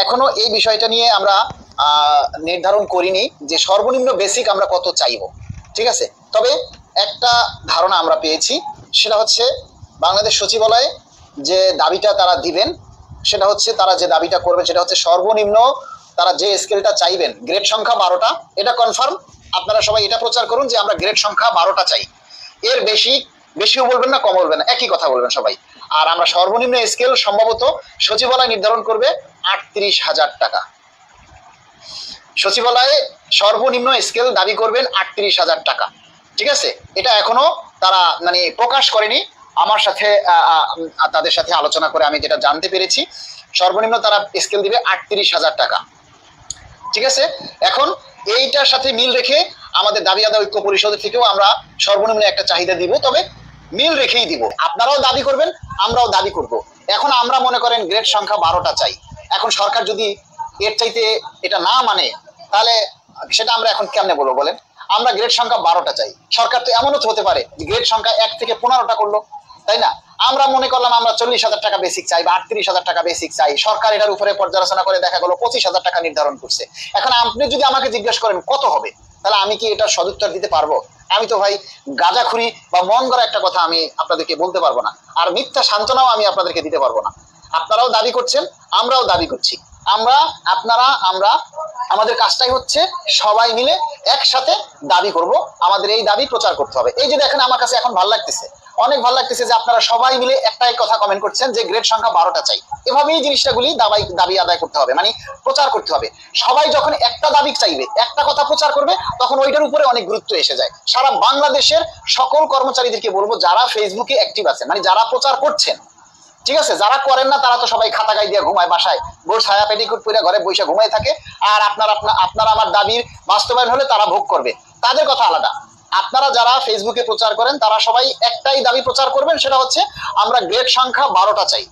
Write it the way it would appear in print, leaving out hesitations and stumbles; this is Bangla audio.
এখনো এই বিষয়টা নিয়ে আমরা নির্ধারণ করিনি যে সর্বনিম্ন বেসিক আমরা কত চাইবো। ঠিক আছে, তবে একটা ধারণা আমরা পেয়েছি, সেটা হচ্ছে বাংলাদেশ সচিবালয়ে যে দাবিটা তারা দিবেন, সেটা হচ্ছে তারা যে দাবিটা করবেন সেটা হচ্ছে সর্বনিম্ন তারা যে স্কেলটা চাইবেন গ্রেড সংখ্যা 12টা, এটা কনফার্ম। আপনারা সবাই এটা প্রচার করুন যে আমরা গ্রেড সংখ্যা 12টা চাই, এর বেশিও বলবেন না, কম বলবেন না, একই কথা বলবেন সবাই। আর আমরা সর্বনিম্ন স্কেল সম্ভবত সচিবালয় নির্ধারণ করবে 38,000 টাকা। সচিবালয়ে সর্বনিম্ন স্কেল দাবি করবেন 38,000 টাকা। ঠিক আছে, এটা এখনো তারা মানে প্রকাশ করেনি। আমার সাথে তাদের সাথে আলোচনা করে আমি যেটা জানতে পেরেছি, সর্বনিম্ন তারা স্কেল দিবে 38,000 টাকা। ঠিক আছে, এখন এইটার সাথে মিল রেখে আমাদের দাবি আদায় ঐক্য পরিষদের থেকেও আমরা সর্বনিম্ন একটা চাহিদা দিব, তবে মিল রেখেই দিব। আপনারাও দাবি করবেন, আমরাও দাবি করব। এখন আমরা মনে করেন গ্রেড সংখ্যা 12টা চাই। এখন সরকার যদি এর চাইতে এটা না মানে, তাহলে সেটা আমরা এখন কেমনে বলবো বলেন? আমরা গ্রেড সংখ্যা 12টা চাই। সরকার তো এমনও তো হতে পারে যে গ্রেড সংখ্যা 1 থেকে 15টা করলো, তাই না? আমরা মনে করলাম আমরা 40,000 টাকা বেসিক চাই বা 38,000 টাকা বেসিক চাই, সরকার এটার উপরে পর্যালোচনা করে দেখা গেল 25,000 টাকা নির্ধারণ করছে। এখন আপনি যদি আমাকে জিজ্ঞেস করেন কত হবে, তাহলে আমি কি এটার সদুত্তর দিতে পারবো? আমি তো ভাই গাঁজাখুরি বা মন গড়া একটা কথা আমি আপনাদেরকে বলতে পারবো না, আর মিথ্যা সান্ত্বনাও আমি আপনাদেরকে দিতে পারবো না। আপনারাও দাবি করছেন, আমরাও দাবি করছি। আমরা আমাদের কাজটাই হচ্ছে সবাই মিলে একসাথে দাবি করব, আমাদের এই দাবি প্রচার করতে হবে। এই যে দেখেন, আমার কাছে এখন ভালো লাগতেছে, অনেক ভালো লাগতেছে যে আপনারা সবাই মিলে একটাই কথা কমেন্ট করছেন যে গ্রেড সংখ্যা 12টা চাই। এভাবেই জিনিসটাগুলি দাবি আদায় করতে হবে, মানে প্রচার করতে হবে। সবাই যখন একটা দাবি চাইবে, একটা কথা প্রচার করবে, তখন ওইটার উপরে অনেক গুরুত্ব এসে যায়। সারা বাংলাদেশের সকল কর্মচারীদেরকে বলবো যারা ফেসবুকে অ্যাক্টিভ আছেন, মানে যারা প্রচার করছেন, ঠিক আছে, যারা করেন না তারা তো সবাই খাতা গাই দিয়ে ঘুমায়, বাসায় গোল ছায়া পেটিকুট পরে ঘরে বসে ঘুমায় থাকে। আর আপনারা আমার দাবির বাস্তবায়ন হলে তারা ভোগ করবে, তাদের কথা আলাদা। আপনারা যারা ফেসবুকে প্রচার করেন তারা সবাই একটাই দাবি প্রচার করবেন, সেটা হচ্ছে আমরা গ্রেড সংখ্যা 12টা চাই।